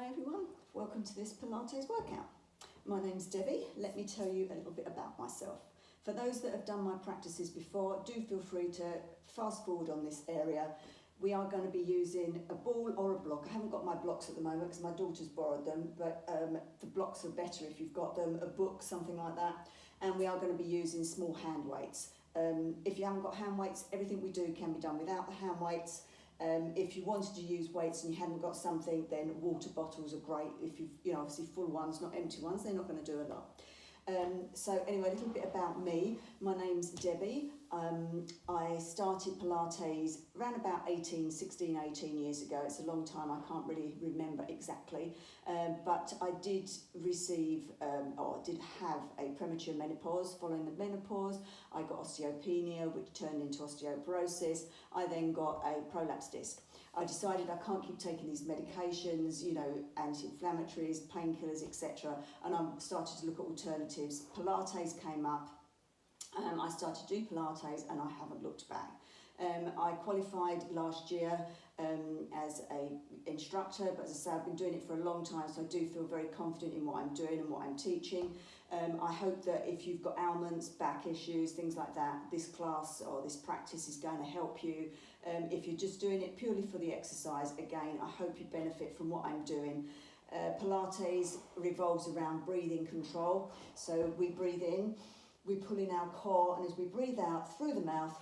Hi everyone, welcome to this Pilates workout. My name's Debbie. Let me tell you a little bit about myself. For those that have done my practices before, do feel free to fast forward on this area. We are going to be using a ball or a block. I haven't got my blocks at the moment because my daughter's borrowed them, but the blocks are better if you've got them, a book, something like that. And we are going to be using small hand weights. If you haven't got hand weights, everything we do can be done without the hand weights. If you wanted to use weights and you hadn't got something, then water bottles are great. If you've, obviously full ones, not empty ones, they're not going to do a lot. So anyway, a little bit about me. My name's Debbie. I started Pilates around about 16, 18 years ago. It's a long time, I can't really remember exactly. But I did receive, or did have a premature menopause. Following the menopause, I got osteopenia, which turned into osteoporosis. I then got a prolapse disc. I decided I can't keep taking these medications, anti-inflammatories, painkillers, etc. And I started to look at alternatives. Pilates came up. I started to do Pilates and I haven't looked back. I qualified last year as an instructor, but as I say, I've been doing it for a long time, so I do feel very confident in what I'm doing and what I'm teaching. I hope that if you've got ailments, back issues, things like that, this class or this practice is going to help you. If you're just doing it purely for the exercise, again, I hope you benefit from what I'm doing. Pilates revolves around breathing control. So we breathe in, we pull in our core, and as we breathe out through the mouth,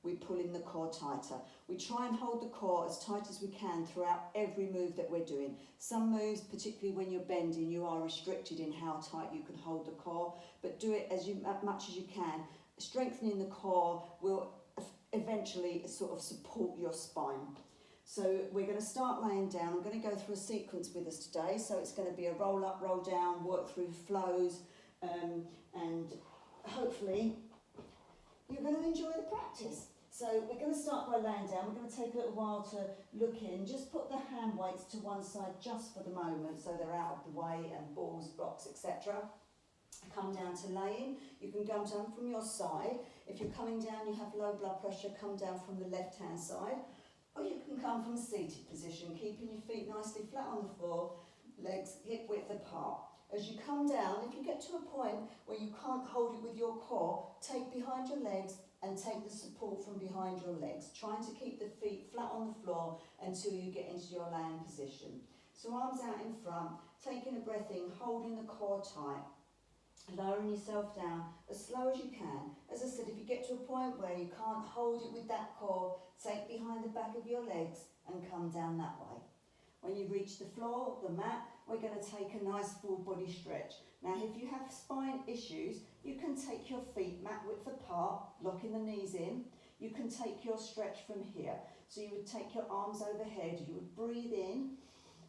we pull in the core tighter. We try and hold the core as tight as we can throughout every move that we're doing. Some moves, particularly when you're bending, you are restricted in how tight you can hold the core, but do it as much as you can. Strengthening the core will eventually sort of support your spine. So we're going to start laying down. I'm going to go through a sequence with us today. So it's going to be a roll up, roll down, work through flows, and hopefully you're going to enjoy the practice. So we're going to start by laying down. We're going to take a little while to look in. Just put the hand weights to one side just for the moment so they're out of the way, and balls, blocks, etc. Come down to laying. You can come down from your side. If you're coming down, you have low blood pressure, come down from the left hand side. Or you can come from a seated position, keeping your feet nicely flat on the floor, legs hip width apart. As you come down, if you get to a point where you can't hold it with your core, take behind your legs and take the support from behind your legs, trying to keep the feet flat on the floor until you get into your laying position. So arms out in front, taking a breath in, holding the core tight, lowering yourself down as slow as you can. As I said, if you get to a point where you can't hold it with that core, take behind the back of your legs and come down that way. When you reach the floor, the mat, we're going to take a nice full body stretch. Now, if you have spine issues, you can take your feet mat width apart, locking the knees in. You can take your stretch from here. So you would take your arms overhead, you would breathe in,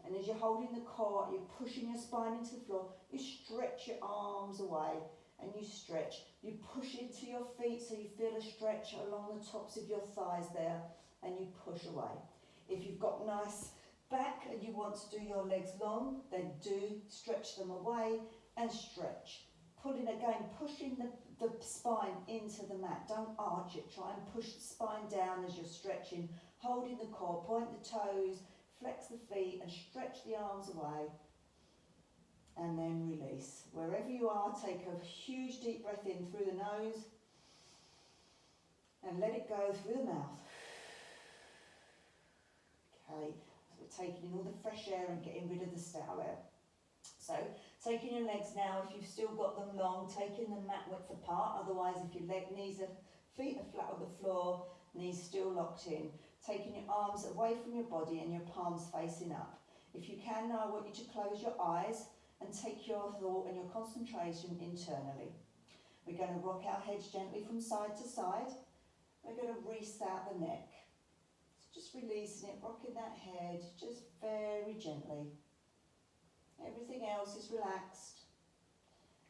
and as you're holding the core, you're pushing your spine into the floor, you stretch your arms away and you stretch. You push into your feet so you feel a stretch along the tops of your thighs there, and you push away. If you've got nice back and you want to do your legs long, then do stretch them away and stretch. Pulling again, pushing the spine into the mat. Don't arch it. Try and push the spine down as you're stretching, holding the core, point the toes, flex the feet and stretch the arms away. And then release. Wherever you are, take a huge deep breath in through the nose and let it go through the mouth. Okay. Taking in all the fresh air and getting rid of the stale air. So taking your legs now, if you've still got them long, taking the mat width apart. Otherwise, if your feet are flat on the floor, knees still locked in. Taking your arms away from your body and your palms facing up. If you can now, I want you to close your eyes and take your thought and your concentration internally. We're going to rock our heads gently from side to side. We're going to wreath out the neck. Just releasing it, rocking that head, just very gently. Everything else is relaxed.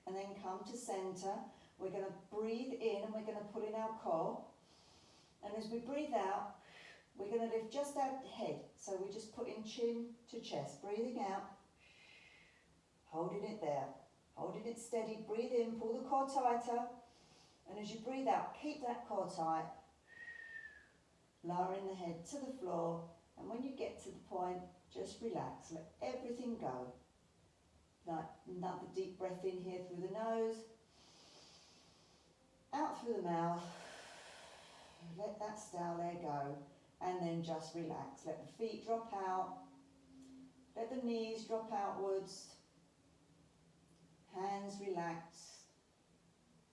And then come to centre. We're going to breathe in and we're going to pull in our core. And as we breathe out, we're going to lift just our head. So we just put in chin to chest, breathing out, holding it there, holding it steady. Breathe in, pull the core tighter. And as you breathe out, keep that core tight. Lowering the head to the floor, and when you get to the point, Just relax, let everything go. Like another deep breath in here through the nose, out through the mouth. Let that stale air go, and then just relax. Let the feet drop out, let the knees drop outwards, hands relax,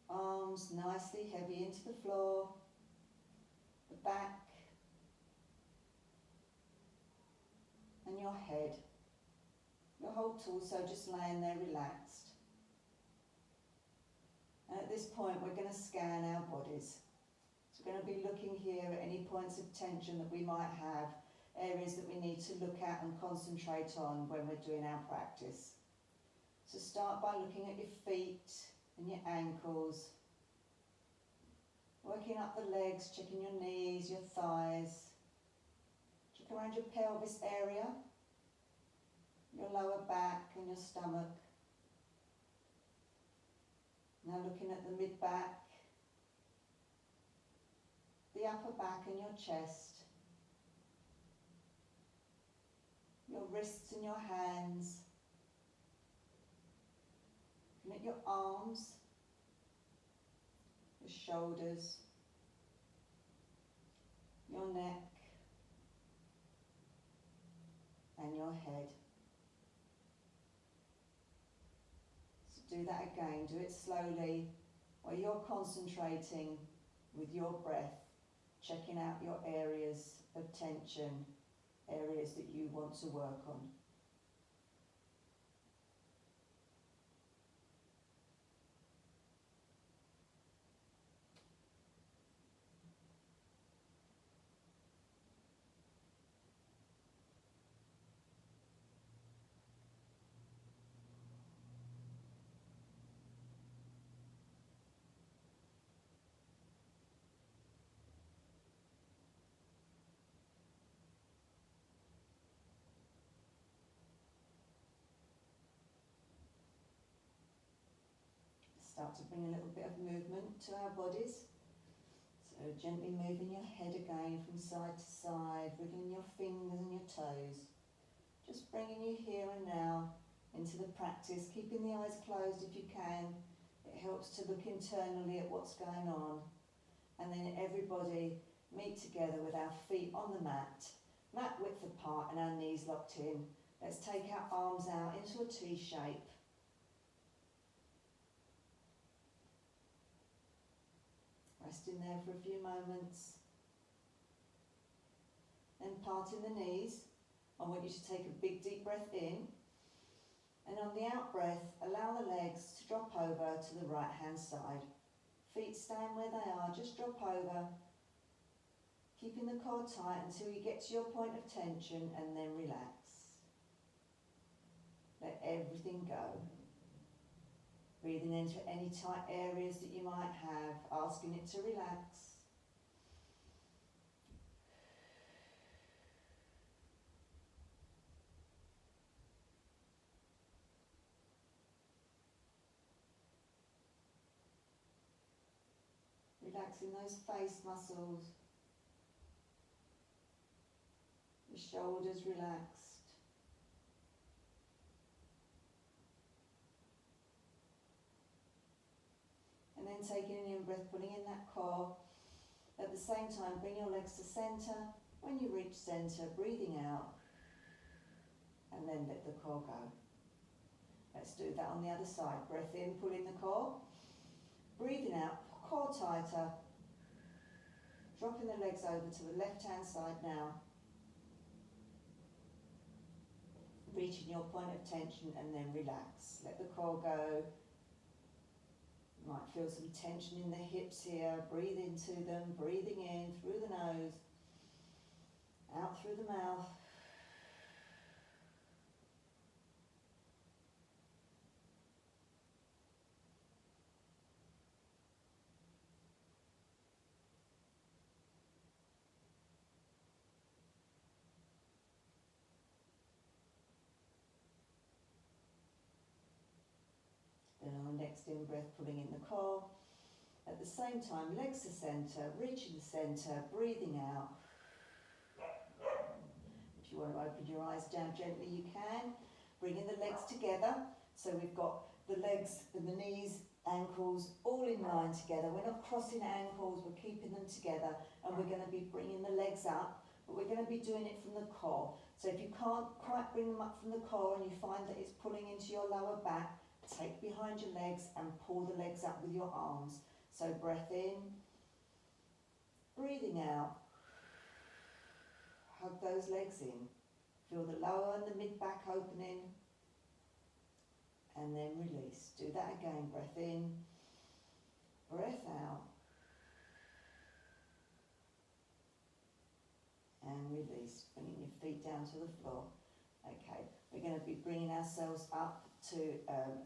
arms nicely heavy into the floor, the back, and your head. Your whole torso just laying there relaxed. And at this point we're going to scan our bodies. So we're going to be looking here at any points of tension that we might have, areas that we need to look at and concentrate on when we're doing our practice. So start by looking at your feet and your ankles, working up the legs, checking your knees, your thighs, check around your pelvis area, your lower back and your stomach. Now looking at the mid-back, the upper back and your chest, your wrists and your hands, looking at your arms, your shoulders, your neck and your head. So do that again, do it slowly while you're concentrating with your breath, checking out your areas of tension, areas that you want to work on. Start to bring a little bit of movement to our bodies. So gently moving your head again from side to side, wiggling your fingers and your toes. Just bringing you here and now into the practice, keeping the eyes closed if you can. It helps to look internally at what's going on. And then everybody meet together with our feet on the mat width apart and our knees locked in. Let's take our arms out into a T shape. Rest in there for a few moments. Then parting the knees. I want you to take a big deep breath in. And on the out breath, allow the legs to drop over to the right hand side. Feet staying where they are, just drop over. Keeping the core tight until you get to your point of tension and then relax. Let everything go. Breathing into any tight areas that you might have, asking it to relax. Relaxing those face muscles. The shoulders relaxed. And then taking an in-breath, pulling in that core. At the same time, bring your legs to centre. When you reach centre, breathing out. And then let the core go. Let's do that on the other side. Breath in, pull in the core. Breathing out, core tighter. Dropping the legs over to the left-hand side now. Reaching your point of tension and then relax. Let the core go. You might feel some tension in the hips here. Breathe into them, breathing in through the nose, out through the mouth. Then on the next in-breath, pulling in the core. At the same time, legs to centre, reaching the centre, breathing out. If you want to open your eyes down gently, you can. Bringing the legs together. So we've got the legs and the knees, ankles, all in line together. We're not crossing ankles, we're keeping them together, and we're going to be bringing the legs up, but we're going to be doing it from the core. So if you can't quite bring them up from the core and you find that it's pulling into your lower back, take behind your legs and pull the legs up with your arms. So breath in, breathing out, hug those legs in. Feel the lower and the mid-back opening, and then release. Do that again. Breath in, breath out, and release. Bringing your feet down to the floor. Okay, we're going to be bringing ourselves up to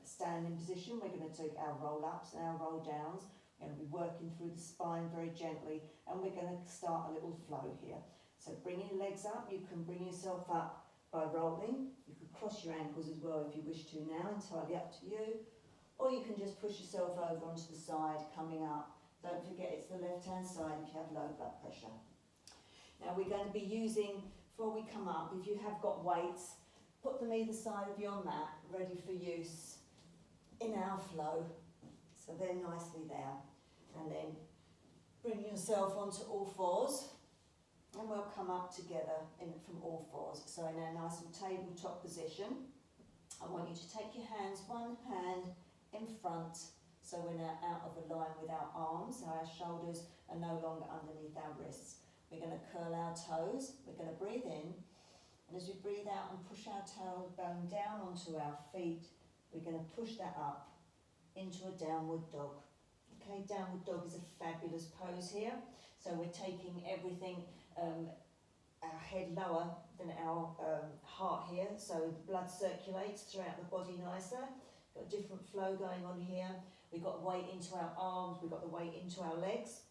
standing position. We're going to take our roll-ups and our roll-downs. We're going to be working through the spine very gently, and we're going to start a little flow here. So bringing your legs up, you can bring yourself up by rolling. You could cross your ankles as well if you wish to now, entirely up to you. Or you can just push yourself over onto the side, coming up. Don't forget it's the left-hand side if you have low blood pressure. Now we're going to be using, before we come up, if you have got weights, put them either side of your mat, ready for use in our flow. So they're nicely there. And then bring yourself onto all fours. And we'll come up together from all fours. So in our nice little tabletop position, I want you to take your hands, one hand in front, so we're now out of line with our arms, so our shoulders are no longer underneath our wrists. We're going to curl our toes, we're going to breathe in, and as we breathe out and push our tailbone down onto our feet, we're going to push that up into a downward dog. Okay, downward dog is a fabulous pose here. So we're taking everything, our head lower than our heart here, so the blood circulates throughout the body nicer. Got a different flow going on here. We've got weight into our arms, we've got the weight into our legs.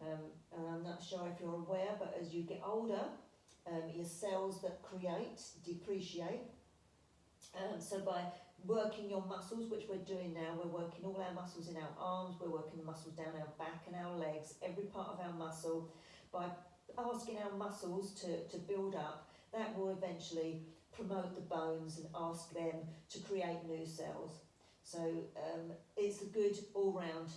And I'm not sure if you're aware, but as you get older, your cells that create depreciate. So by working your muscles, which we're doing now, we're working all our muscles in our arms, we're working the muscles down our back and our legs, every part of our muscle. By asking our muscles to build up, that will eventually promote the bones and ask them to create new cells. So it's a good all-round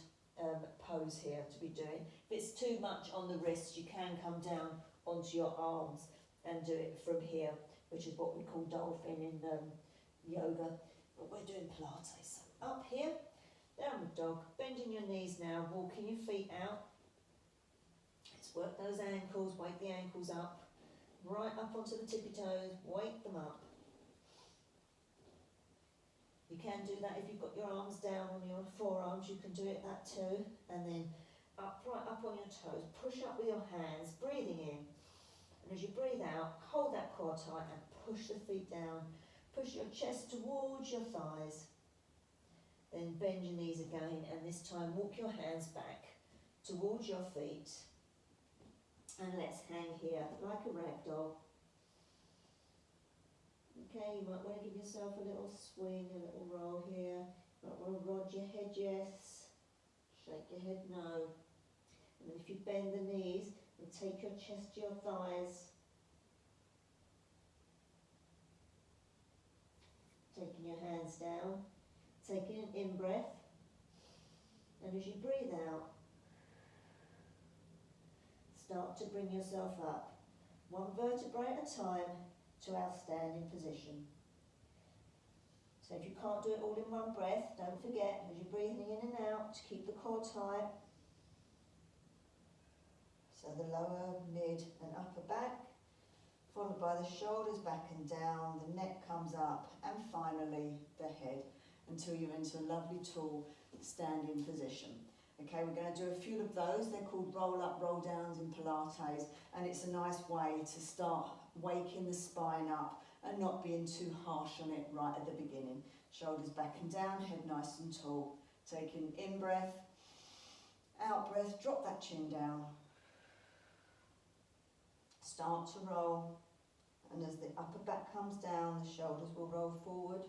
pose here to be doing. If it's too much on the wrists, you can come down onto your arms and do it from here, which is what we call dolphin in yoga. But we're doing Pilates. So up here, downward dog, bending your knees now, walking your feet out. Let's work those ankles, wake the ankles up, right up onto the tippy toes, wake them up. You can do that if you've got your arms down on your forearms, you can do it that too. And then up, right up on your toes, push up with your hands, breathing in. And as you breathe out, hold that core tight and push the feet down. Push your chest towards your thighs. Then bend your knees again, and this time walk your hands back towards your feet. And let's hang here like a rag doll. Okay, you might want to give yourself a little swing, a little roll here. You might want to nod your head yes, shake your head no. And then if you bend the knees, and take your chest to your thighs. Taking your hands down, taking an in-breath, and as you breathe out, start to bring yourself up, one vertebrae at a time, to our standing position. So if you can't do it all in one breath, don't forget, as you're breathing in and out, to keep the core tight. So the lower, mid and upper back, followed by the shoulders back and down, the neck comes up, and finally the head, until you're into a lovely tall standing position. Okay, we're going to do a few of those. They're called roll-up, roll-downs in Pilates, and it's a nice way to start waking the spine up and not being too harsh on it right at the beginning. Shoulders back and down, head nice and tall. Taking in-breath, out-breath, drop that chin down. Start to roll, and as the upper back comes down, the shoulders will roll forward.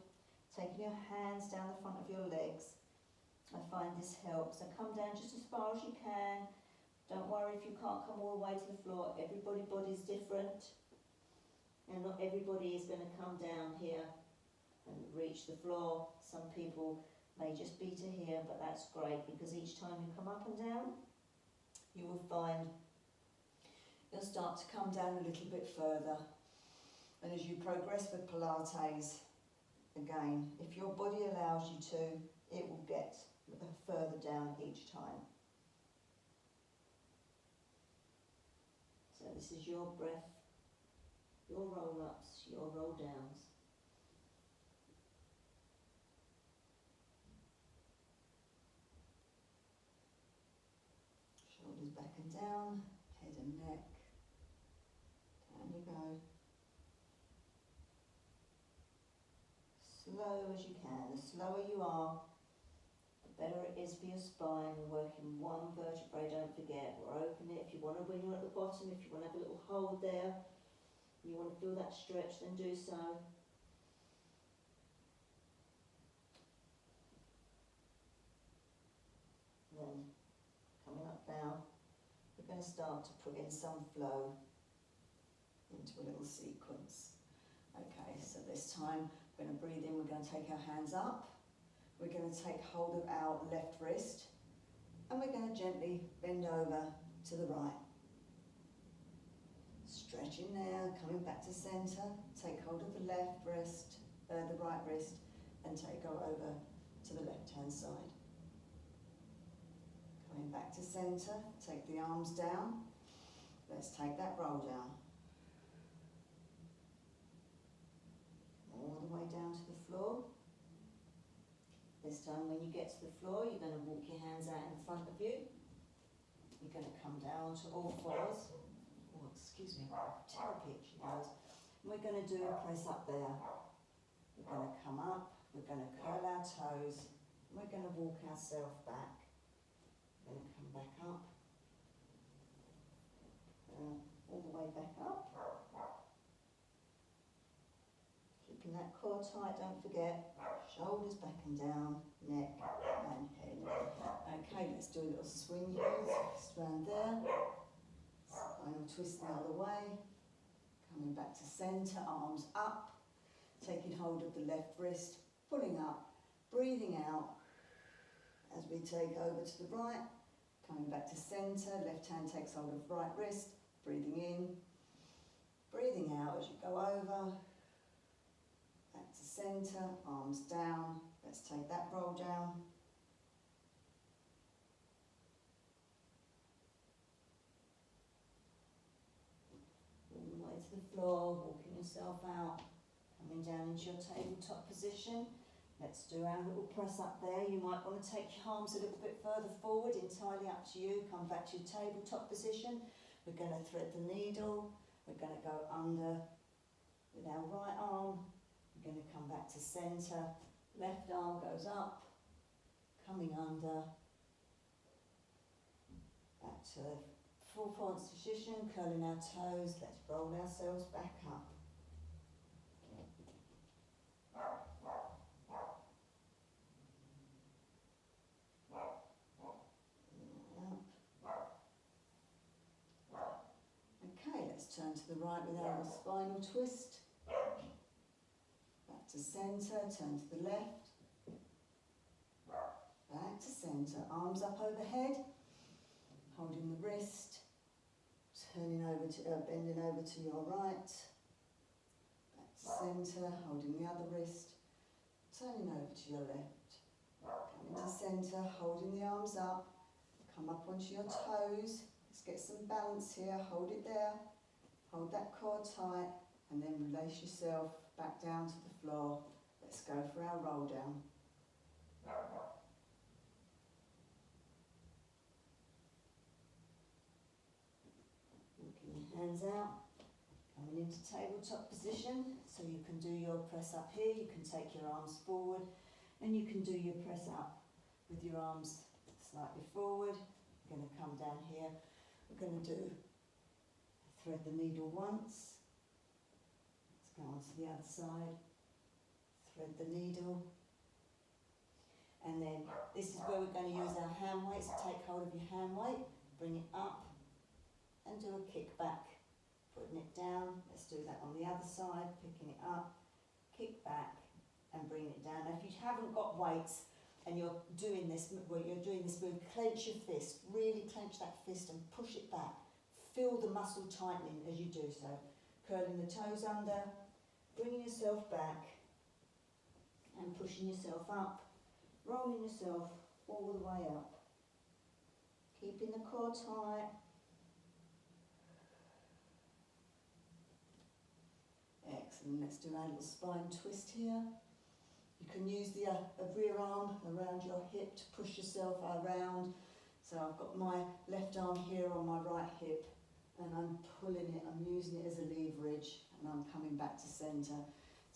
Taking your hands down the front of your legs. I find this helps. So come down just as far as you can. Don't worry if you can't come all the way to the floor. Everybody's body's different. Now not everybody is going to come down here and reach the floor. Some people may just be to here, but that's great because each time you come up and down, you will find you'll start to come down a little bit further. And as you progress with Pilates, again, if your body allows you to, it will get further down each time. So this is your breath, your roll-ups, your roll-downs. Shoulders back and down, head and neck. Down you go. Slow as you can. The slower you are, the better it is for your spine. We're working one vertebrae, don't forget. We're opening it. If you want to, when you're at the bottom, if you want to have a little hold there, you want to feel that stretch, then do so. Then, coming up now, we're going to start to put in some flow into a little sequence. Okay, so this time we're going to breathe in, we're going to take our hands up, we're going to take hold of our left wrist, and we're going to gently bend over to the right. Stretching there, coming back to centre, take hold of the left wrist, the right wrist, and go over to the left hand side. Coming back to centre, take the arms down, let's take that roll down. All the way down to the floor. This time when you get to the floor, you're going to walk your hands out in front of you. You're going to come down to all fours. Oh, excuse me, terrible itchy nose. And we're going to do a press up there. We're going to come up, we're going to curl our toes, and we're going to walk ourselves back. We're going to come back up, all the way back up. Keeping that core tight, don't forget. Shoulders back and down, neck and head. Okay, let's do a little swing here. Just round there. Spinal twist the other way. Coming back to centre, arms up. Taking hold of the left wrist, pulling up, breathing out as we take over to the right. Coming back to centre, left hand takes hold of right wrist, breathing in, breathing out as you go over. Back to centre, arms down. Let's take that roll down. All the way to the floor, walking yourself out, coming down into your tabletop position. Let's do our little press up there. You might want to take your arms a little bit further forward, entirely up to you. Come back to your tabletop position. We're going to thread the needle. We're going to go under with our right arm. We're going to come back to centre, left arm goes up, coming under, back to full position, curling our toes, let's roll ourselves back up. Okay, let's turn to the right with our spinal twist. Back to centre, turn to the left. Back to centre, arms up overhead, holding the wrist, turning over to, bending over to your right. Back to centre, holding the other wrist, turning over to your left. Coming to centre, holding the arms up, come up onto your toes. Let's get some balance here, hold it there, hold that core tight, and then release yourself back down to the floor. Let's go for our roll down. Walking your hands out, coming into tabletop position, so you can do your press up here, you can take your arms forward, and you can do your press up with your arms slightly forward. We're going to come down here, we're going to do thread the needle once. Let's go on to the other side, thread the needle, and then this is where we're going to use our hand weight. So take hold of your hand weight, bring it up and do a kick back putting it down. Let's do that on the other side, picking it up, kick back and bring it down. Now if you haven't got weights and you're doing this move, clench your fist, really clench that fist and push it back. Feel the muscle tightening as you do so. Curling the toes under, bringing yourself back and pushing yourself up, rolling yourself all the way up. Keeping the core tight. Excellent, let's do our little spine twist here. You can use the rear arm around your hip to push yourself around. So I've got my left arm here on my right hip and I'm pulling it, I'm using it as a leverage and I'm coming back to centre.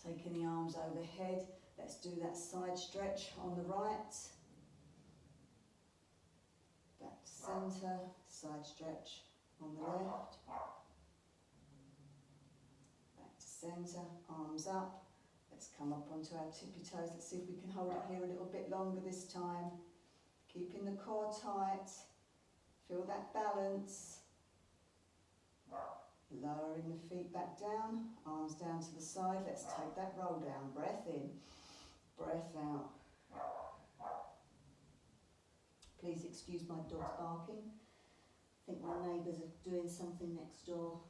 Taking the arms overhead, let's do that side stretch on the right. Back to centre, side stretch on the left. Back to centre, arms up. Let's come up onto our tippy toes. Let's see if we can hold it here a little bit longer this time. Keeping the core tight. Feel that balance. Lowering the feet back down, arms down to the side. Let's take that roll down. Breath in, breath out. Please excuse my dogs barking. I think my neighbours are doing something next door.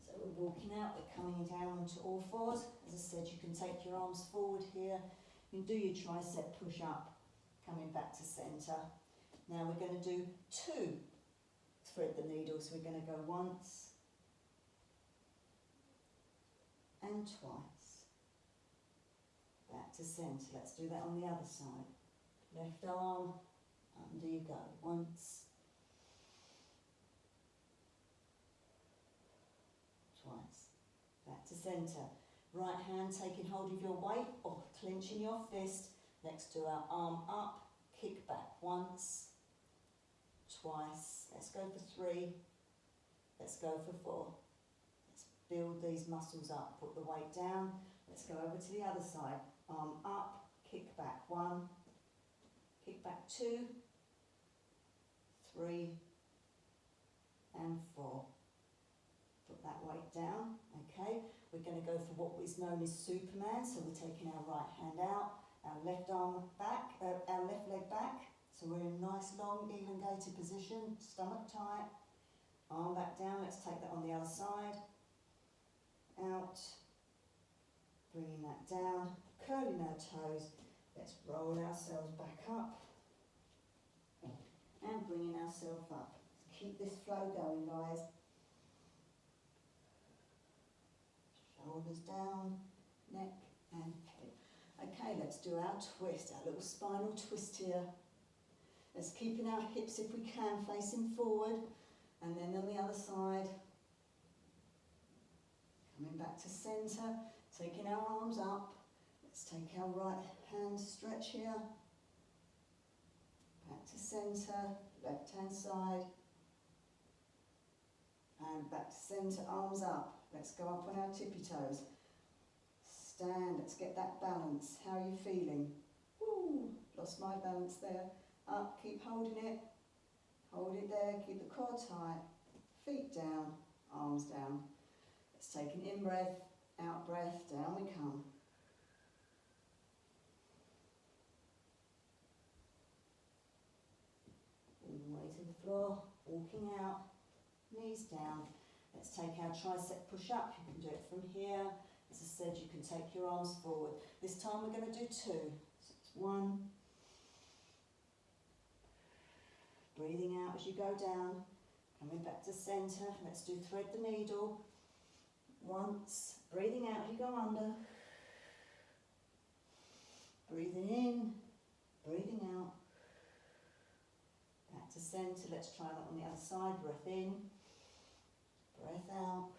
So we're walking out, we're coming down onto all fours. As I said, you can take your arms forward here. You can do your tricep push up, coming back to centre. Now we're going to do 2 thread the needle. So we're going to go once and twice. Back to centre. Let's do that on the other side. Left arm, under you go. Once, twice. Back to centre. Right hand taking hold of your weight or clenching your fist next to our arm up. Kick back once, twice. Let's go for 3. Let's go for 4. Let's build these muscles up. Put the weight down. Let's go over to the other side. Arm up, kick back 1, kick back 2, 3 and 4. Put that weight down. Okay, we're going to go for what is known as Superman. So we're taking our right hand out, our left arm back, our left leg back. So we're in a nice long elongated position, stomach tight, arm back down. Let's take that on the other side. Out, bringing that down, curling our toes. Let's roll ourselves back up and bringing ourselves up. Keep this flow going, guys. Shoulders down, neck and head. Okay, let's do our twist, our little spinal twist here. Let's keeping our hips, if we can, facing forward, and then on the other side, coming back to centre, taking our arms up. Let's take our right hand stretch here, back to centre, left hand side, and back to centre, arms up. Let's go up on our tippy toes. Stand, let's get that balance. How are you feeling? Woo, lost my balance there. Up, keep holding it. Hold it there, keep the core tight. Feet down, arms down. Let's take an in breath, out breath, down we come. All the way to the floor, walking out, knees down. Let's take our tricep push up. You can do it from here. As I said, you can take your arms forward. This time we're going to do 2. So it's 1. Breathing out as you go down. Coming back to centre. Let's do thread the needle. Once. Breathing out as you go under. Breathing in. Breathing out. Back to centre. Let's try that on the other side. Breath in. Breath out.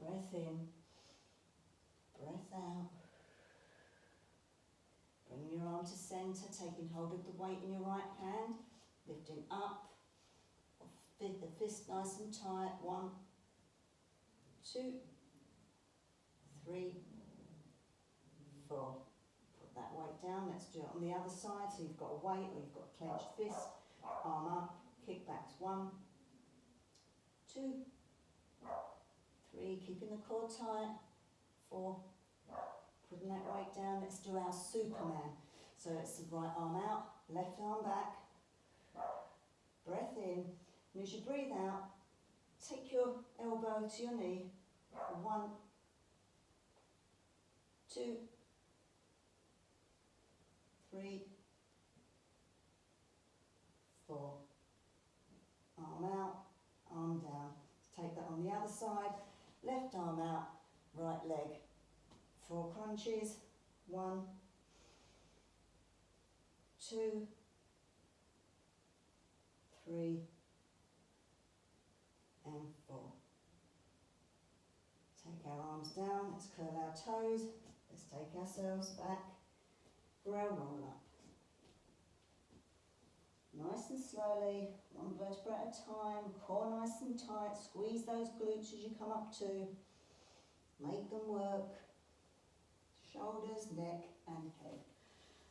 Breath in. Breath out. Bring your arm to centre, taking hold of the weight in your right hand, lifting up. The fist nice and tight. 1, 2, 3, 4. Put that weight down. Let's do it on the other side. So you've got a weight or you've got a clenched fist. Arm up, kick back 1, 2, 3, keeping the core tight, 4, putting that weight down. Let's do our Superman. So it's the right arm out, left arm back, breath in, and as you breathe out, take your elbow to your knee, 1, 2, 3, 4, arm out, arm down. Take that on the other side, left arm out, right leg, 4 crunches, 1, 2, 3, and 4. Take our arms down, let's curl our toes, let's take ourselves back for our roll up. Nice and slowly, 1 vertebra at a time, core nice and tight, squeeze those glutes as you come up to, make them work, shoulders, neck and head.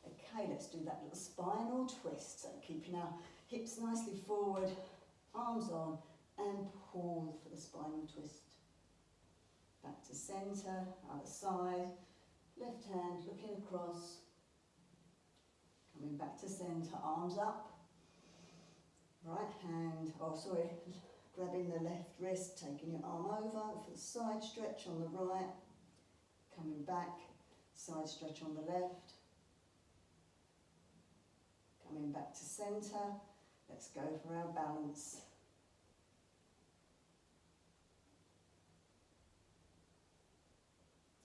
Okay, let's do that little spinal twist, so keeping our hips nicely forward, arms on, and pull for the spinal twist. Back to centre, other side, left hand looking across, coming back to centre, arms up, right hand, grabbing the left wrist, taking your arm over for the side stretch on the right, coming back, side stretch on the left, coming back to centre. Let's go for our balance.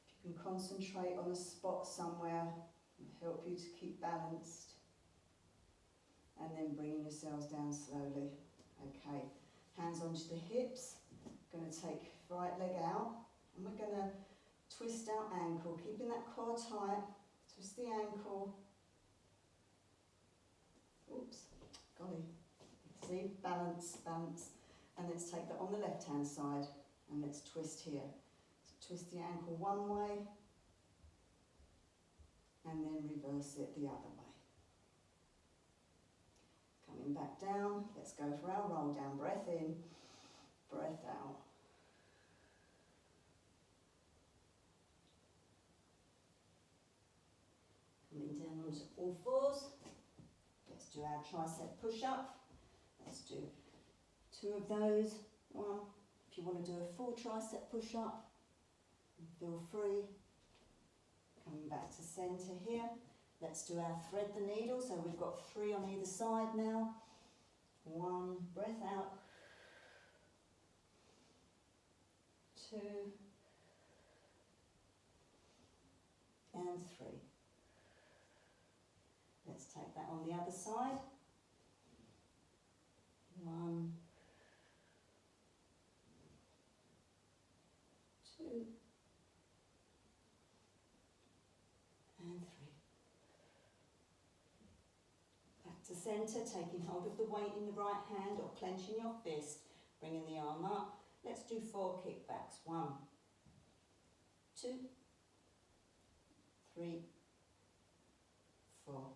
If you can concentrate on a spot somewhere, it'll help you to keep balanced. And then bringing yourselves down slowly. Okay, hands onto the hips. Going to take right leg out, and we're going to twist our ankle, keeping that core tight. Twist the ankle. Oops, golly. See, balance, balance. And let's take that on the left hand side, and let's twist here. So twist the ankle one way, and then reverse it the other way. Coming back down, let's go for our roll down. Breath in, breath out. Coming down onto all fours. Let's do our tricep push-up. Let's do 2 of those. 1, if you want to do a full tricep push-up, feel free. Coming back to centre here. Let's do our thread the needle, so we've got 3 on either side now. 1, breath out. 2, and 3. Let's take that on the other side. 1, 2, and 3. Back to centre, taking hold of the weight in the right hand or clenching your fist, bringing the arm up. Let's do 4 kickbacks. 1, 2, 3, 4.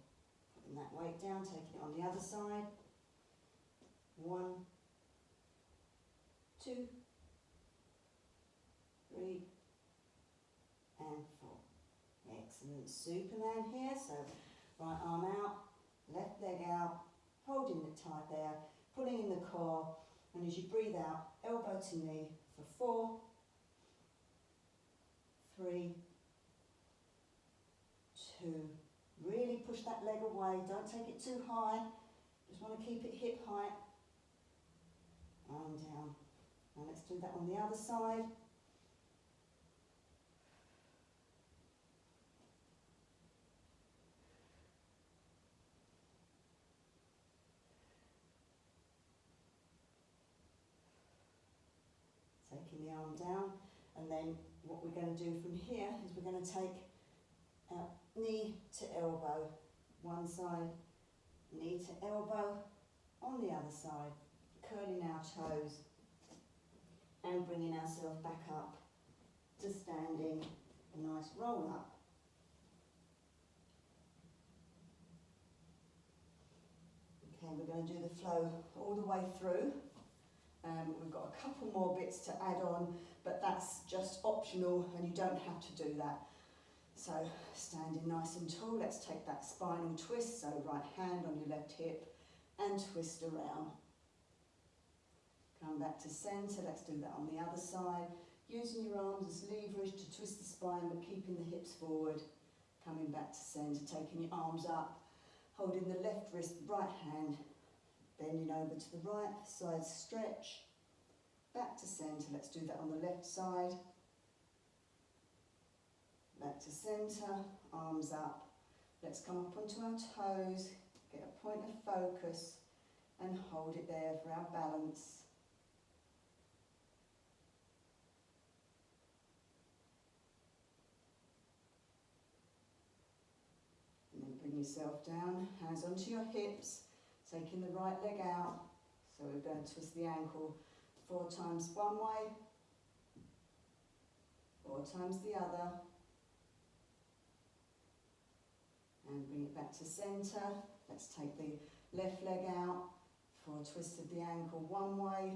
Putting that weight down, taking it on the other side. 1, 2, 3, and 4. Excellent. Superman here. So right arm out, left leg out, holding it tight there, pulling in the core, and as you breathe out, elbow to knee for 4, 3, 2. Really push that leg away. Don't take it too high. Just want to keep it hip height. Arm down. Now let's do that on the other side. Taking the arm down, and then what we're going to do from here is we're going to take our knee to elbow, one side, knee to elbow, on the other side, curling our toes and bringing ourselves back up to standing, a nice roll up. Okay, we're going to do the flow all the way through. We've got a couple more bits to add on, but that's just optional and you don't have to do that. So standing nice and tall, let's take that spinal twist, so right hand on your left hip and twist around. Come back to centre, let's do that on the other side. Using your arms as leverage to twist the spine but keeping the hips forward. Coming back to centre, taking your arms up, holding the left wrist, right hand, bending over to the right side, stretch. Back to centre, let's do that on the left side. Back to centre, arms up. Let's come up onto our toes, get a point of focus and hold it there for our balance. And then bring yourself down, hands onto your hips, taking the right leg out. So we're going to twist the ankle 4 times one way, 4 times the other. And bring it back to centre. Let's take the left leg out for a twist of the ankle one way.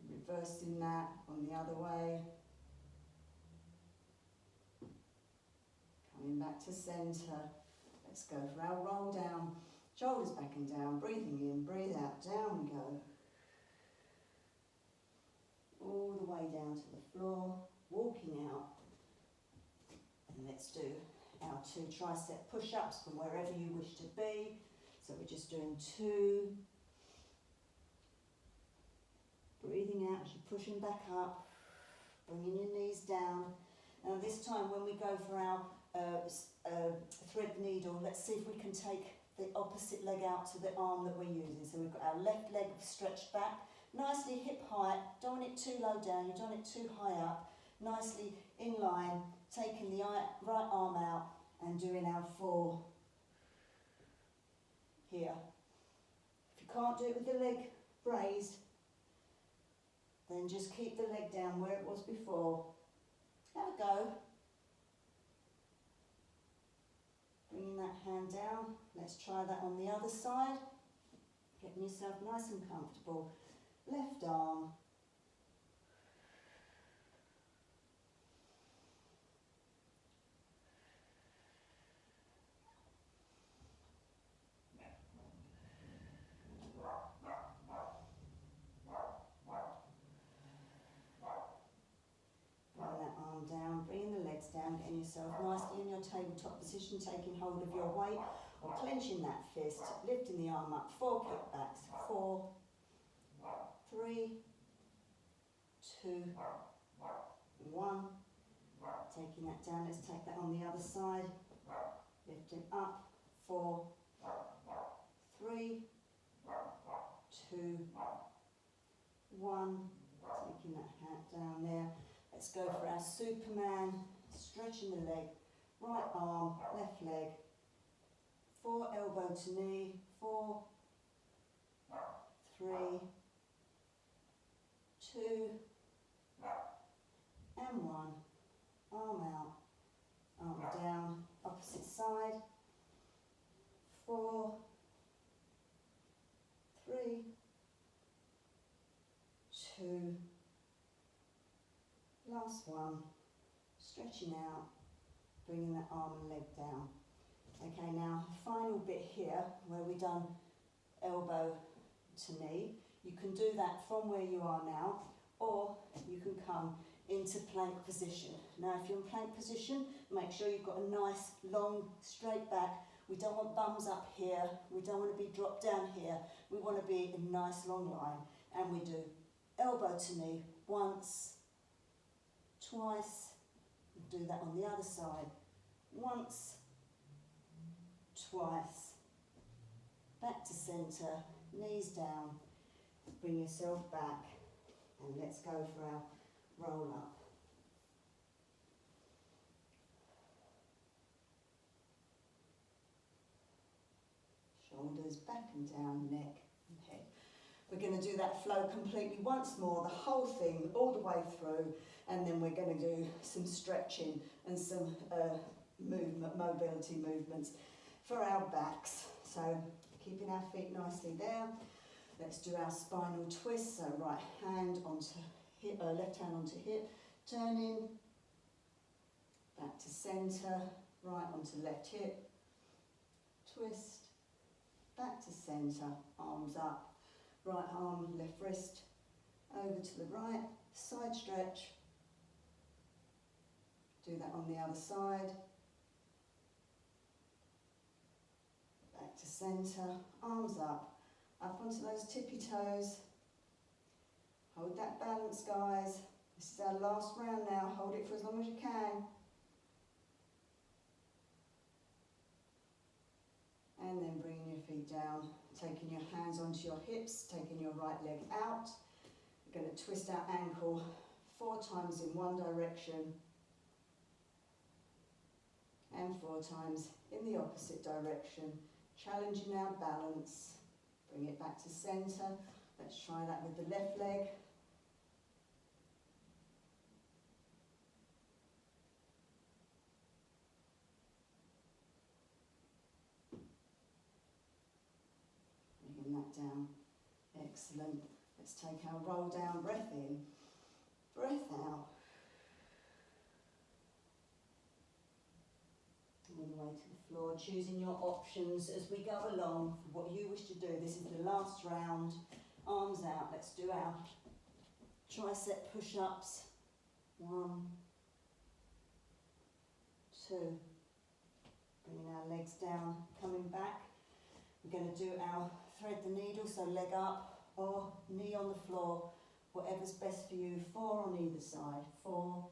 Reversing that on the other way. Coming back to centre. Let's go for our roll down. Shoulders back and down. Breathing in, breathe out. Down we go. All the way down to the floor. Walking out. And let's do our 2 tricep push-ups from wherever you wish to be. So we're just doing 2. Breathing out as you're pushing back up, bringing your knees down. Now this time when we go for our thread needle, let's see if we can take the opposite leg out to the arm that we're using. So we've got our left leg stretched back, nicely hip height, don't want it too low down, you don't want it too high up, nicely in line, taking the right arm out and doing our 4 here. If you can't do it with the leg raised, then just keep the leg down where it was before. Have a go. Bringing that hand down. Let's try that on the other side. Getting yourself nice and comfortable. Left arm. Down, bringing the legs down, getting yourself nicely in your tabletop position, taking hold of your weight or clenching that fist, lifting the arm up, 4 kickbacks, 4, 3, 2, 1, taking that down, let's take that on the other side, lifting up, 4, 3, 2, 1, taking that hat down there. Let's go for our Superman, stretching the leg, right arm, left leg, 4 elbow to knee, 4, 3, 2, and 1, arm out, arm down, opposite side, 4, 3, 2, last one, stretching out, bringing that arm and leg down. Okay, now final bit here where we've done elbow to knee. You can do that from where you are now, or you can come into plank position. Now if you're in plank position, make sure you've got a nice long straight back. We don't want bums up here, we don't want to be dropped down here, we want to be in a nice long line. And we do elbow to knee once, twice, do that on the other side, once, twice, back to centre, knees down, bring yourself back, and let's go for our roll up. Shoulders back and down, neck and head. We're going to do that flow completely once more, the whole thing, all the way through, and then we're going to do some stretching and some mobility movements for our backs. So keeping our feet nicely there. Let's do our spinal twist. So right hand onto hip, left hand onto hip, turning, back to centre, right onto left hip, twist, back to centre, arms up, right arm, left wrist, over to the right, side stretch. Do that on the other side. Back to centre, arms up onto those tippy toes. Hold that balance, guys. This is our last round now. Hold it for as long as you can. And then bringing your feet down, taking your hands onto your hips, taking your right leg out. We're going to twist our ankle 4 times in one direction and 4 times in the opposite direction. Challenging our balance. Bring it back to centre. Let's try that with the left leg. Bringing that down. Excellent. Let's take our roll down breath in, breath out. All the way to the floor, choosing your options as we go along for what you wish to do. This is the last round. Arms out. Let's do our tricep push-ups. 1, 2. Bringing our legs down, coming back. We're going to do our thread the needle, so leg up or knee on the floor, whatever's best for you. 4 on either side. 4,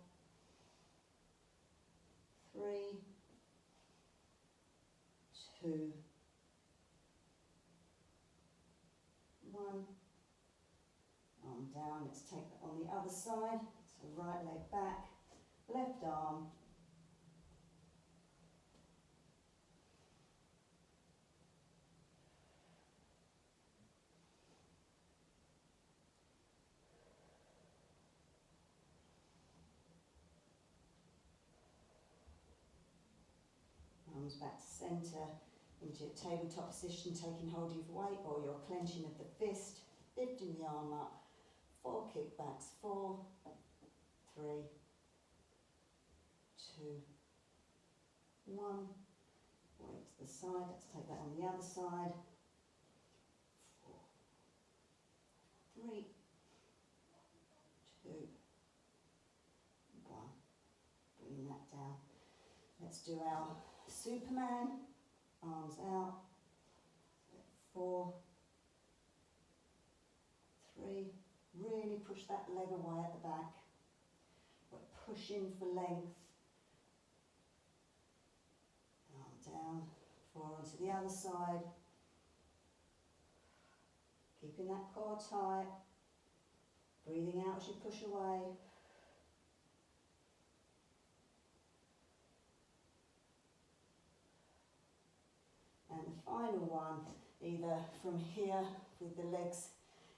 3, 2, 1. Arm down. Let's take that on the other side. So right leg back, left arm. Arms back to centre, into your tabletop position, taking hold of your weight or your clenching of the fist, lifting the arm up, 4 kickbacks, 4, 3, 2, 1, weight to the side. Let's take that on the other side, 4, 3, 2, 1, bringing that down. Let's do our Superman, arms out, 4, 3, really push that leg away at the back. We're pushing for length. Arm down, 4 onto the other side. Keeping that core tight. Breathing out as you push away. And the final one, either from here with the legs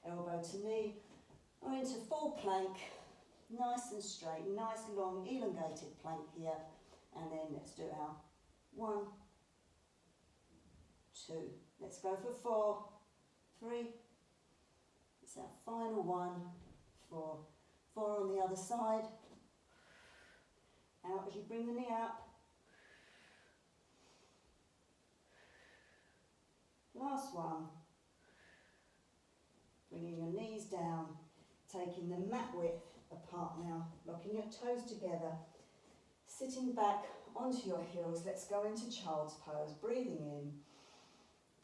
elbow to knee, or into full plank, nice and straight, nice long elongated plank here. And then let's do our 1, 2. Let's go for 4, 3. It's our final one, 4. 4 on the other side. Out as you bring the knee up. Last one. Bringing your knees down, taking the mat width apart now, locking your toes together, sitting back onto your heels. Let's go into child's pose, breathing in,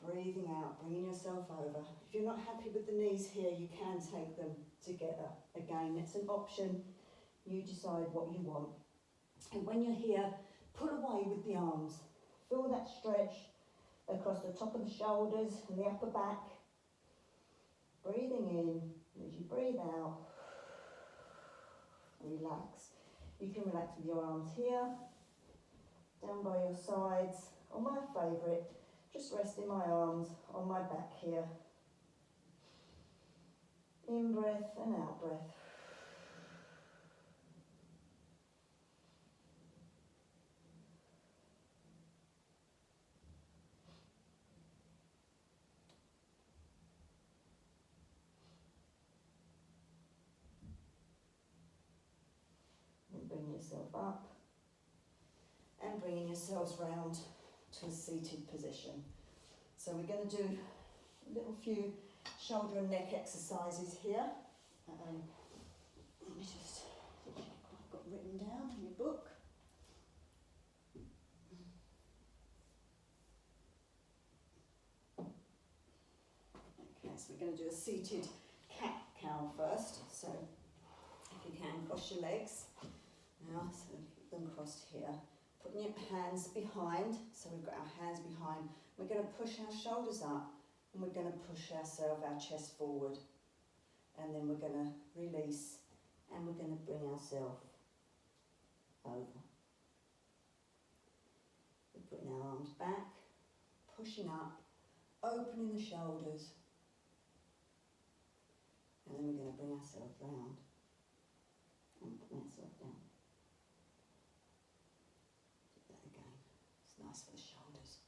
breathing out, bringing yourself over. If you're not happy with the knees here, you can take them together. Again, it's an option. You decide what you want. And when you're here, pull away with the arms. Feel that stretch across the top of the shoulders and the upper back. Breathing in, and as you breathe out, relax. You can relax with your arms here, down by your sides, or my favourite, just resting my arms on my back here. In breath and out breath. bring yourself up and bringing yourselves round to a seated position. So we're going to do a little few shoulder and neck exercises here. Let me just see what I've got written down in your book. Okay, so we're going to do a seated cat-cow first. So if you can, cross your legs. Now, so keep them crossed here. Putting your hands behind, so we've got our hands behind. We're going to push our shoulders up and we're going to push ourselves, our chest forward. And then we're going to release and we're going to bring ourselves over. We're putting our arms back, pushing up, opening the shoulders. And then we're going to bring ourselves round and put ourselves down. Do that again. It's nice for the shoulders.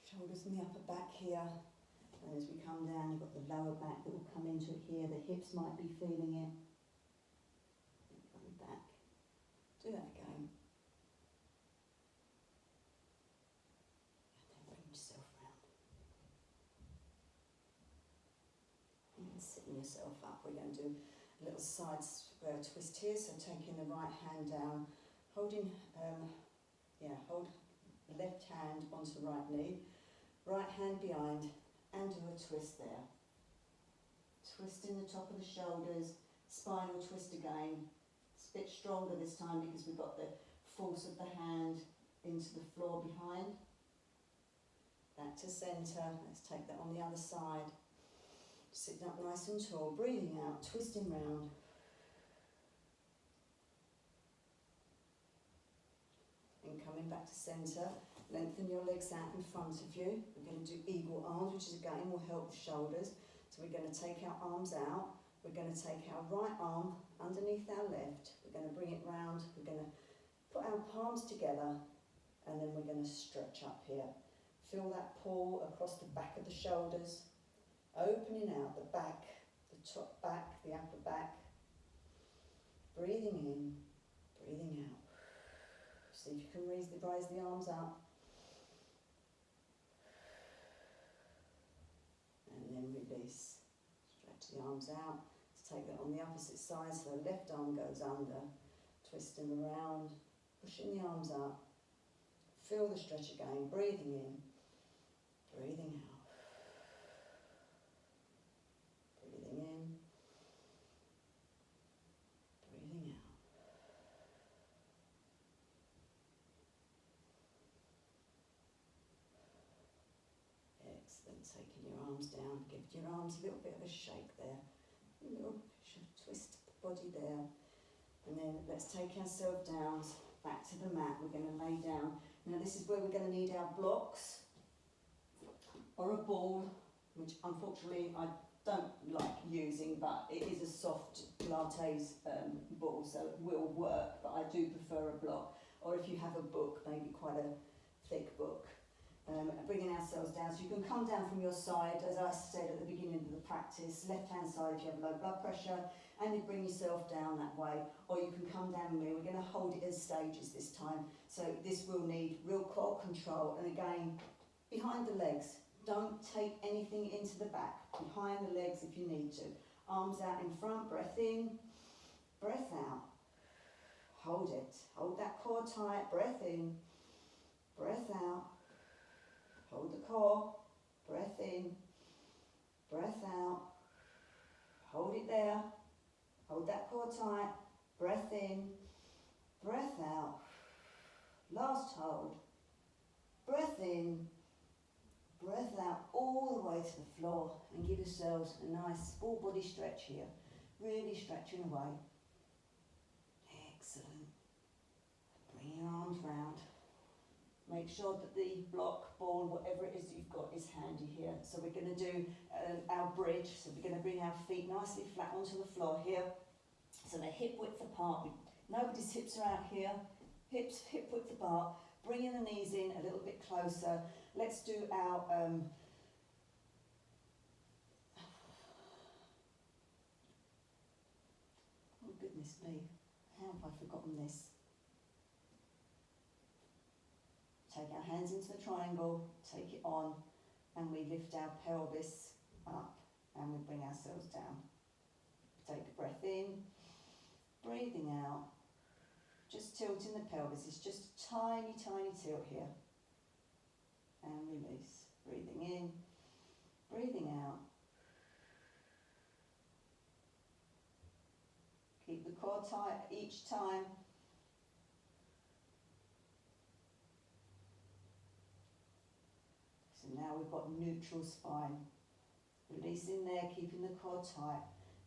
Shoulders and the upper back here. And as we come down, you've got the lower back that will come into it here. The hips might be feeling it. Going back. Do that again. And then bring yourself round. And sitting yourself up. We're going to do a little side twist here. So taking the right hand down, holding, hold the left hand onto the right knee, right hand behind, and do a twist there. Twisting the top of the shoulders, spinal twist again. It's a bit stronger this time because we've got the force of the hand into the floor behind. Back to centre. Let's take that on the other side. Sitting up nice and tall, breathing out, twisting round. And coming back to centre. Lengthen your legs out in front of you. We're going to do eagle arms, which is again will help the shoulders. So we're going to take our arms out. We're going to take our right arm underneath our left. We're going to bring it round. We're going to put our palms together and then we're going to stretch up here. Feel that pull across the back of the shoulders. Opening out the back, the top back, the upper back. Breathing in, breathing out. See if you can raise the arms up. And then release. Stretch the arms out. Let's take that on the opposite side. So the left arm goes under. Twisting around. Pushing the arms up. Feel the stretch again. Breathing in. Breathing out. Breathing in. Breathing out. Excellent. Taking your arms down. Give your arms a little bit of a shake there. A little twist the body there. And then let's take ourselves down back to the mat. We're going to lay down. Now this is where we're going to need our blocks or a ball, which unfortunately I don't like using, but it is a soft Pilates ball, so it will work, but I do prefer a block. Or if you have a book, maybe quite a thick book. Bringing ourselves down, so you can come down from your side, as I said at the beginning of the practice, left hand side if you have low blood pressure, and you bring yourself down that way, or you can come down with me. We're going to hold it as stages this time, so this will need real core control, and again, behind the legs, don't take anything into the back, behind the legs if you need to. Arms out in front, breath in, breath out, hold it, hold that core tight, breath in, breath out. Hold the core, breath in, breath out, hold it there, hold that core tight, breath in, breath out, last hold, breath in, breath out all the way to the floor and give yourselves a nice full body stretch here, really stretching away. Excellent. Bring your arms round. Make sure that the block, ball, whatever it is that you've got is handy here. So we're going to do our bridge. So we're going to bring our feet nicely flat onto the floor here. So they're hip width apart. Nobody's hips are out here. Hips hip width apart. Bringing the knees in a little bit closer. Let's do our oh goodness me. How How have I forgotten this? Take our hands into the triangle, take it on, and we lift our pelvis up and we bring ourselves down. Take a breath in, breathing out, just tilting the pelvis. It's just a tiny, tiny tilt here. And release. Breathing in, breathing out. Keep the core tight each time. So now we've got neutral spine. Releasing there, keeping the core tight.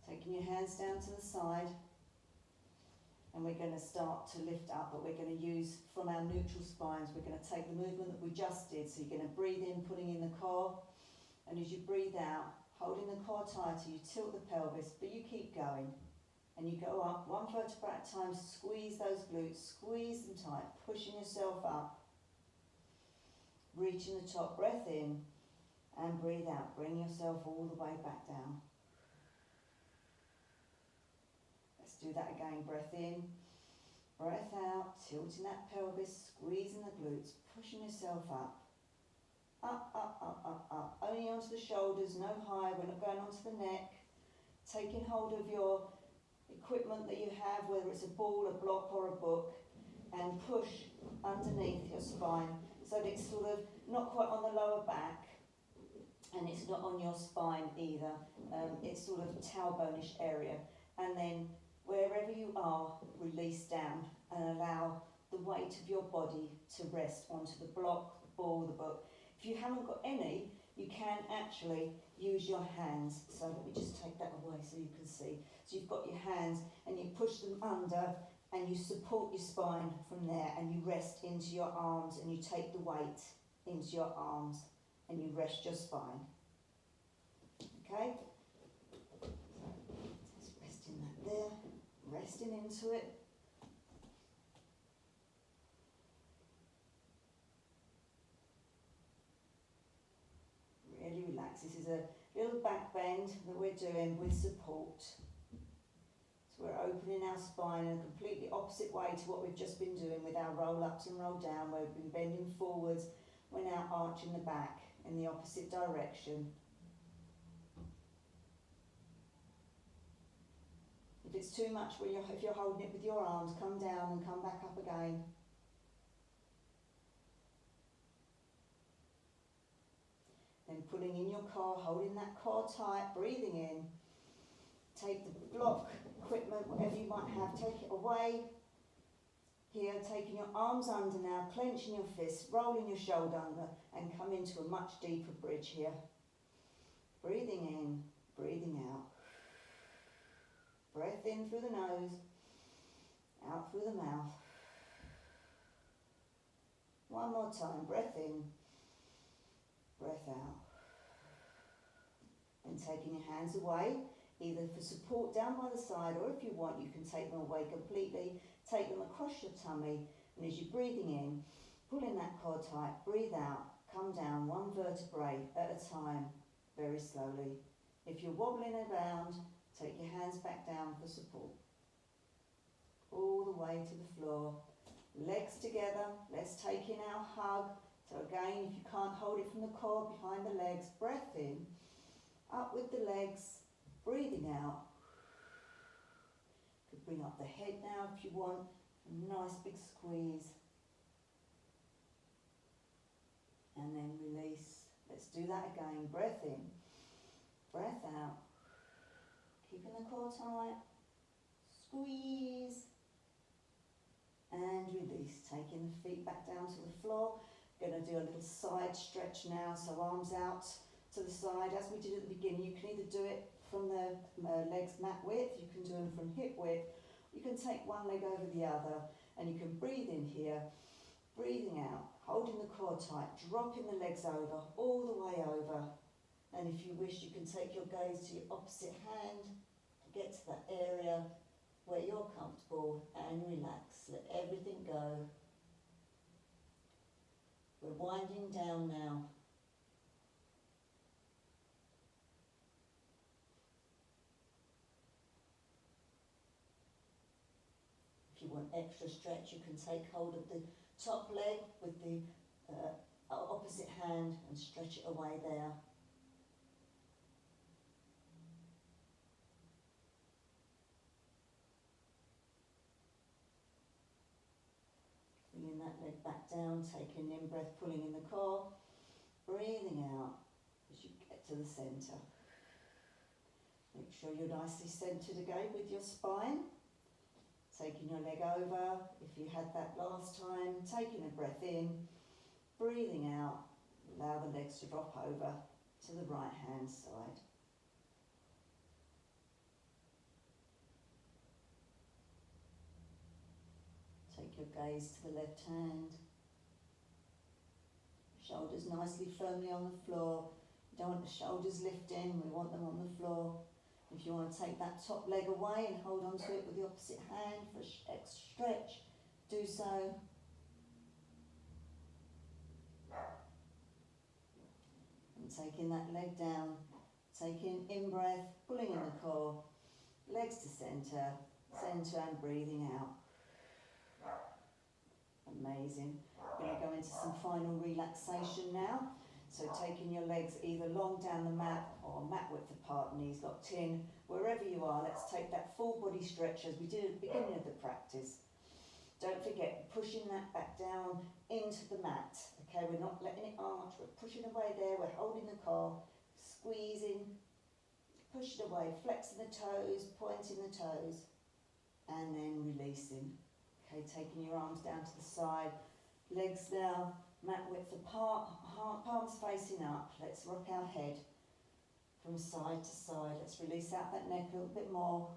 Taking your hands down to the side. And we're going to start to lift up, but we're going to use from our neutral spines, we're going to take the movement that we just did. So you're going to breathe in, putting in the core. And as you breathe out, holding the core tighter, you tilt the pelvis, but you keep going. And you go up, one vertebra at a time, squeeze those glutes, squeeze them tight, pushing yourself up. Reaching the top, breath in, and breathe out. Bring yourself all the way back down. Let's do that again. Breath in, breath out, tilting that pelvis, squeezing the glutes, pushing yourself up. Up, up, up, up, up. Only onto the shoulders, no higher. We're not going onto the neck. Taking hold of your equipment that you have, whether it's a ball, a block or a book, and push underneath your spine so that it's sort of not quite on the lower back and it's not on your spine either. It's sort of tailbone-ish area. And then wherever you are, release down and allow the weight of your body to rest onto the block, the ball, the book. If you haven't got any, you can actually use your hands. So let me just take that away so you can see. So you've got your hands and you push them under and you support your spine from there and you rest into your arms and you take the weight into your arms and you rest your spine. Okay? Just resting that there, resting into it. Really relax. This is a little back bend that we're doing with support. So we're opening our spine in a completely opposite way to what we've just been doing with our roll ups and roll down, where we've been bending forwards. We're now arching the back in the opposite direction. If it's too much, if you're holding it with your arms, come down and come back up again. Then pulling in your core, holding that core tight, breathing in. Take the block, equipment, whatever you might have, take it away. Here, taking your arms under now, clenching your fists, rolling your shoulder under, and come into a much deeper bridge here. Breathing in, breathing out. Breath in through the nose, out through the mouth. One more time, breath in, breath out. And taking your hands away, either for support down by the side, or if you want, you can take them away completely. Take them across your tummy, and as you're breathing in, pulling that core tight, breathe out, come down one vertebrae at a time, very slowly. If you're wobbling around, take your hands back down for support. All the way to the floor. Legs together, let's take in our hug. So again, if you can't hold it from the core, behind the legs, breath in, up with the legs, breathing out. Could bring up the head now if you want, a nice big squeeze. And then release. Let's do that again, breath in, breath out. Keeping the core tight, squeeze, and release. Taking the feet back down to the floor. Going to do a little side stretch now, so arms out to the side. As we did at the beginning, you can either do it from the legs mat width, you can do them from hip width, you can take one leg over the other, and you can breathe in here, breathing out, holding the core tight, dropping the legs over, all the way over. And if you wish, you can take your gaze to your opposite hand, get to that area where you're comfortable and relax. Let everything go. We're winding down now. If extra stretch, you can take hold of the top leg with the opposite hand and stretch it away there. Bringing that leg back down, taking an in-breath, pulling in the core, breathing out as you get to the centre. Make sure you're nicely centred again with your spine. Taking your leg over, if you had that last time, taking a breath in, breathing out, allow the legs to drop over to the right hand side. Take your gaze to the left hand. Shoulders nicely firmly on the floor. We don't want the shoulders lifting, we want them on the floor. If you want to take that top leg away and hold on to it with the opposite hand for an extra stretch, do so. And taking that leg down, taking in-breath, pulling in the core, legs to centre, centre and breathing out. Amazing. We're going to go into some final relaxation now. So taking your legs either long down the mat or mat width apart, knees locked in, wherever you are, let's take that full body stretch as we did at the beginning of the practice. Don't forget, pushing that back down into the mat. Okay, we're not letting it arch, we're pushing away there, we're holding the core, squeezing, pushing away, flexing the toes, pointing the toes, and then releasing. Okay, taking your arms down to the side, legs now mat width apart, palms facing up. Let's rock our head from side to side. Let's release out that neck a little bit more.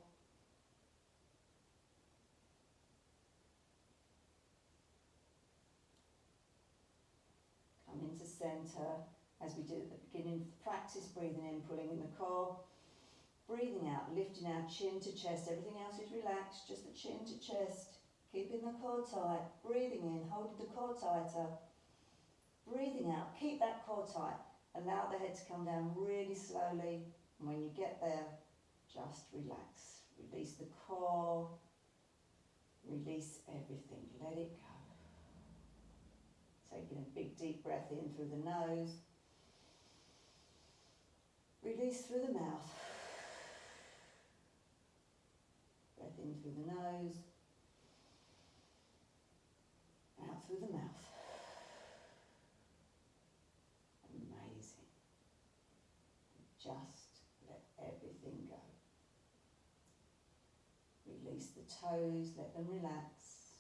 Come into centre as we did at the beginning of the practice, breathing in, pulling in the core. Breathing out, lifting our chin to chest. Everything else is relaxed, just the chin to chest. Keeping the core tight. Breathing in, holding the core tighter. Breathing out, keep that core tight. Allow the head to come down really slowly. And when you get there, just relax. Release the core. Release everything. Let it go. Taking a big deep breath in through the nose. Release through the mouth. Breath in through the nose. Out through the mouth. Amazing. Just let everything go. Release the toes, let them relax.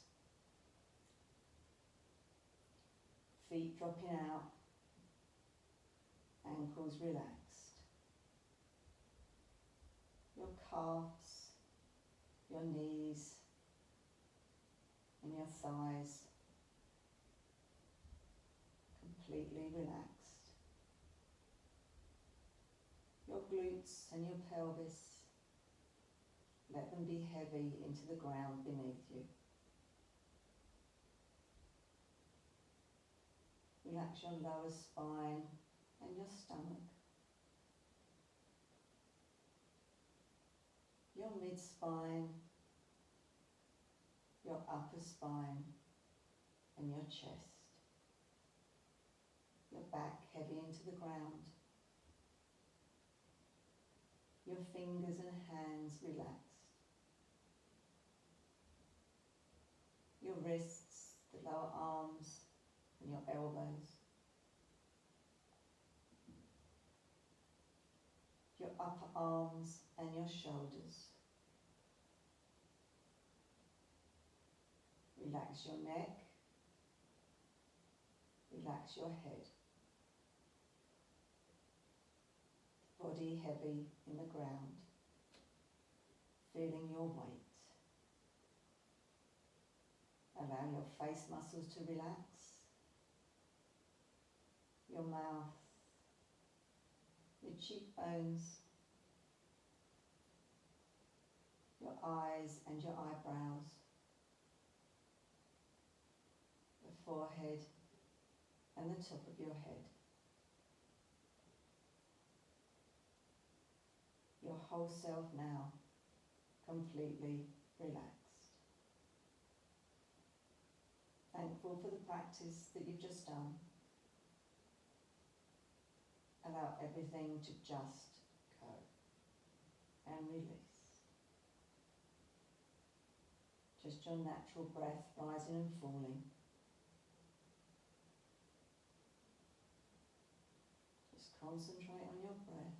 Feet dropping out. Ankles relaxed. Your calves, your knees, and your thighs completely relaxed. Your glutes and your pelvis, let them be heavy into the ground beneath you. Relax your lower spine and your stomach. Your mid-spine, your upper spine, and your chest. Your back heavy into the ground. Your fingers and hands relaxed. Your wrists, the lower arms, and your elbows. Your upper arms and your shoulders. Relax your neck. Relax your head. Body heavy in the ground. Feeling your weight. Allow your face muscles to relax. Your mouth. Your cheekbones. Your eyes and your eyebrows. The forehead and the top of your head. Your whole self now completely relaxed. Thankful for the practice that you've just done. Allow everything to just go and release. Just your natural breath rising and falling. Just concentrate on your breath.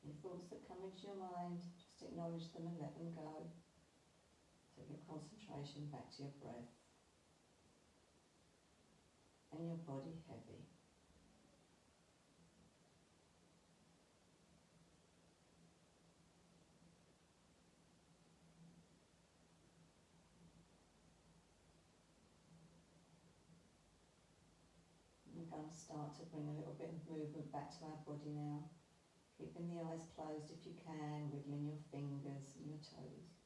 Any thoughts that come into your mind, just acknowledge them and let them go. Take your concentration back to your breath and your body heavy. We're going to start to bring a little bit of movement back to our body now. Keeping the eyes closed if you can, wiggling your fingers and your toes.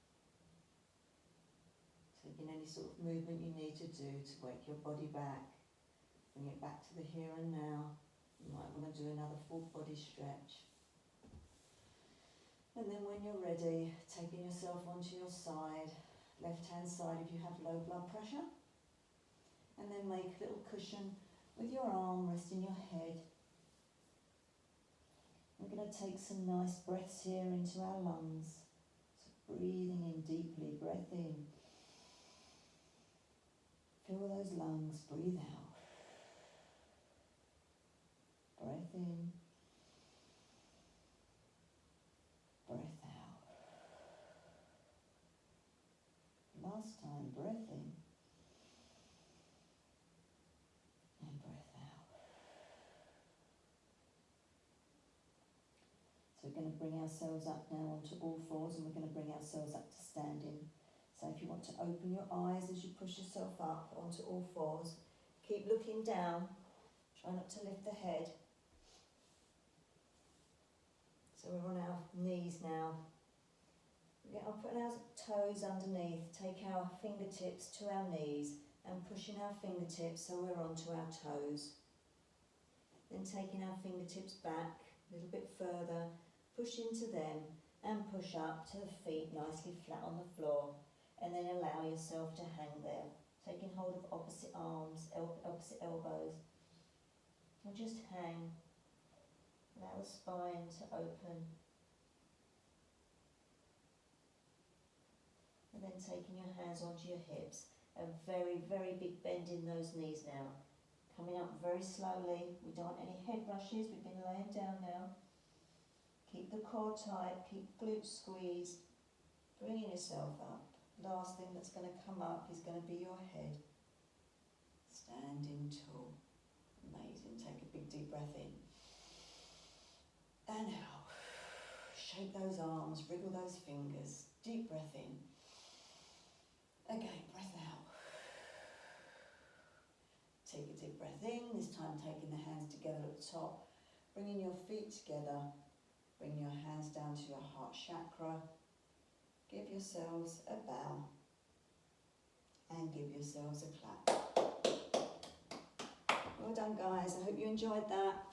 Taking any sort of movement you need to do to wake your body back. Bring it back to the here and now. You might want to do another full body stretch. And then when you're ready, taking yourself onto your side, left hand side if you have low blood pressure. And then make a little cushion with your arm resting your head. We're going to take some nice breaths here into our lungs. So breathing in deeply, breath in. Fill those lungs, breathe out. Breath in. Breath out. Last time, breath in. And breath out. So we're going to bring ourselves up now onto all fours, and we're going to bring ourselves up to standing. So if you want to open your eyes as you push yourself up onto all fours, keep looking down, try not to lift the head. So we're on our knees now. I'll put our toes underneath, take our fingertips to our knees and pushing our fingertips so we're onto our toes. Then taking our fingertips back a little bit further, push into them and push up to the feet nicely flat on the floor. And then allow yourself to hang there, taking hold of opposite arms, opposite elbows. And just hang. Allow the spine to open. And then taking your hands onto your hips. A very, very big bend in those knees now. Coming up very slowly. We don't want any head rushes. We've been laying down now. Keep the core tight, keep glutes squeezed. Bringing yourself up. Last thing that's going to come up is going to be your head. Standing tall. Amazing. Take a big deep breath in. And out. Shake those arms, wriggle those fingers. Deep breath in. Again, breath out. Take a deep breath in, this time taking the hands together at the top. Bringing your feet together. Bring your hands down to your heart chakra. Give yourselves a bow and give yourselves a clap. Well done, guys. I hope you enjoyed that.